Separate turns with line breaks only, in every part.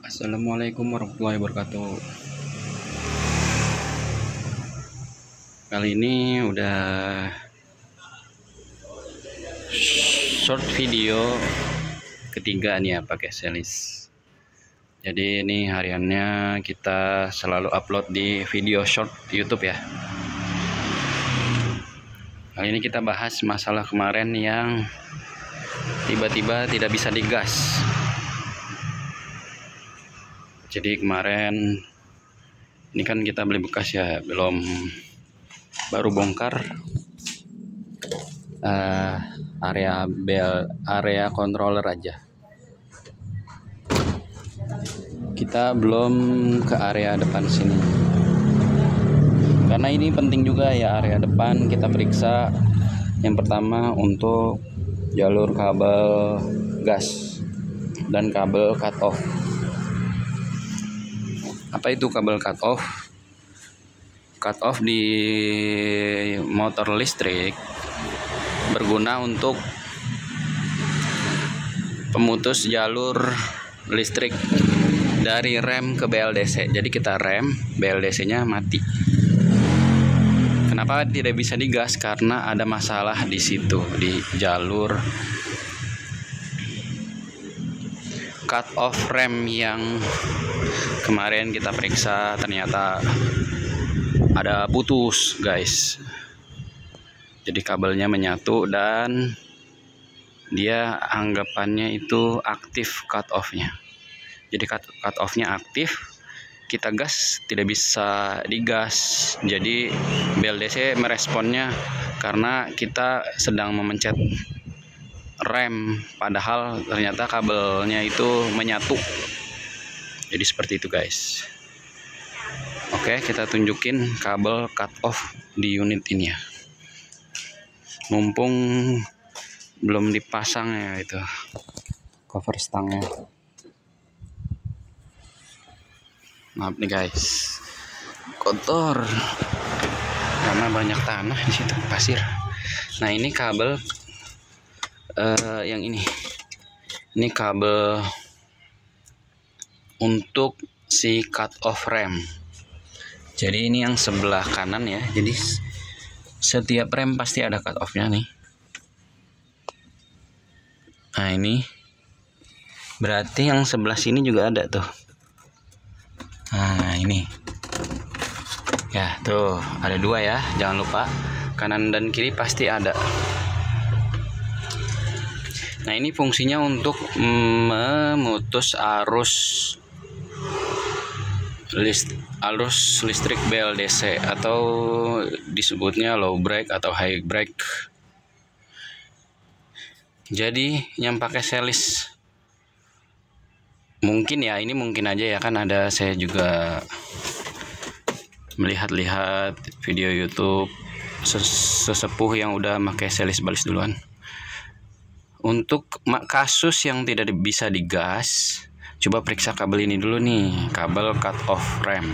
Assalamualaikum warahmatullahi wabarakatuh. Kali ini udah short video ketiga nih ya pakai series. Jadi ini hariannya kita selalu upload di video short YouTube ya. Kali ini kita bahas masalah kemarin yang tiba-tiba tidak bisa digas. Jadi kemarin ini kan kita beli bekas ya, baru bongkar area controller aja. Kita belum ke area depan sini. Karena ini penting juga ya, area depan kita periksa. Yang pertama untuk jalur kabel gas dan kabel cut off. Apa itu kabel cut off? Cut off di motor listrik berguna untuk pemutus jalur listrik dari rem ke BLDC. Jadi kita rem, BLDC-nya mati. Kenapa tidak bisa digas? Karena ada masalah di situ, di jalur cut off rem yang kemarin kita periksa, ternyata ada putus guys. Jadi kabelnya menyatu dan dia anggapannya itu aktif cut off-nya. Jadi cut off-nya aktif, kita gas tidak bisa digas. Jadi BLDC meresponnya karena kita sedang memencet rem, padahal ternyata kabelnya itu menyatu. Jadi seperti itu guys. Oke, kita tunjukin kabel cut off di unit ini ya. Mumpung belum dipasang ya itu cover stangnya. Maaf nih guys, kotor karena banyak tanah di situ, pasir. Nah ini kabel yang ini kabel untuk si cut off rem. Jadi ini yang sebelah kanan ya. Jadi setiap rem pasti ada cut off-nya nih. Nah ini berarti yang sebelah sini juga ada tuh. Nah ini ya tuh ada dua ya, jangan lupa kanan dan kiri pasti ada. Nah ini fungsinya untuk memutus arus listrik BLDC atau disebutnya low break atau high break. Jadi yang pakai series mungkin ya, ini mungkin aja ya, kan ada, saya juga melihat-lihat video YouTube sesepuh yang udah pakai series balis duluan. Untuk kasus yang tidak bisa digas, coba periksa kabel ini dulu nih, kabel cut off rem.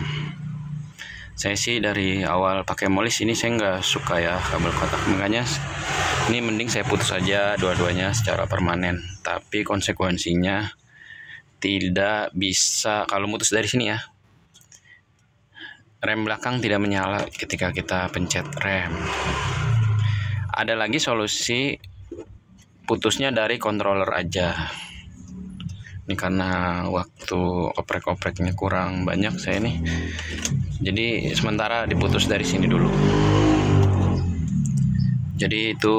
Saya sih dari awal pakai molis ini saya nggak suka ya kabel cut off, makanya ini mending saya putus saja dua-duanya secara permanen. Tapi konsekuensinya tidak bisa, kalau mutus dari sini ya, rem belakang tidak menyala ketika kita pencet rem. Ada lagi solusi, putusnya dari controller aja. Ini karena waktu oprek-opreknya kurang banyak saya nih, jadi sementara diputus dari sini dulu. Jadi itu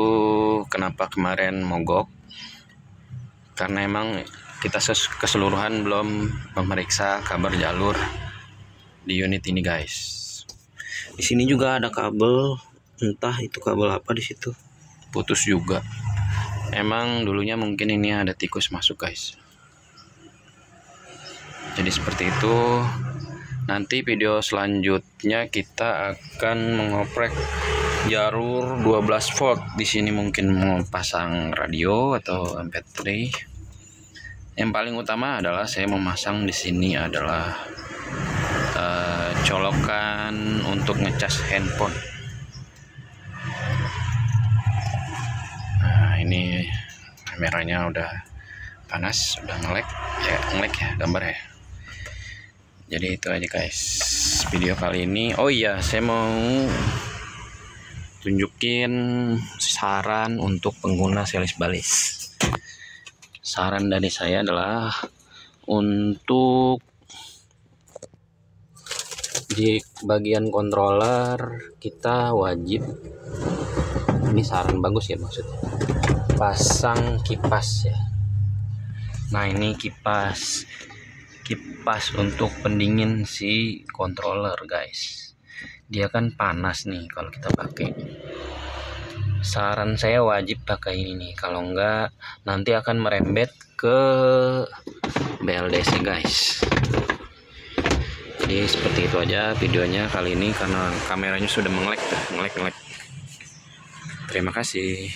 kenapa kemarin mogok, karena emang kita keseluruhan belum memeriksa kabel jalur di unit ini guys. Di sini juga ada kabel, entah itu kabel apa, di situ putus juga. Emang dulunya mungkin ini ada tikus masuk guys. Jadi seperti itu. Nanti video selanjutnya kita akan mengoprek jalur 12 volt. Di sini mungkin mau pasang radio atau MP3. Yang paling utama adalah saya memasang di sini adalah colokan untuk ngecas handphone. Nah ini kameranya udah panas, udah ngelek ya gambar ya. Jadi itu aja guys video kali ini. Oh iya, saya mau tunjukin saran untuk pengguna selis balis. Saran dari saya adalah untuk di bagian controller kita wajib, ini saran bagus ya maksudnya, pasang kipas ya. Nah ini kipas untuk pendingin si controller guys. Dia kan panas nih kalau kita pakai. Saran saya wajib pakai ini nih, kalau enggak nanti akan merembet ke BLDC guys. Jadi seperti itu aja videonya kali ini karena kameranya sudah mengelek. Terima kasih.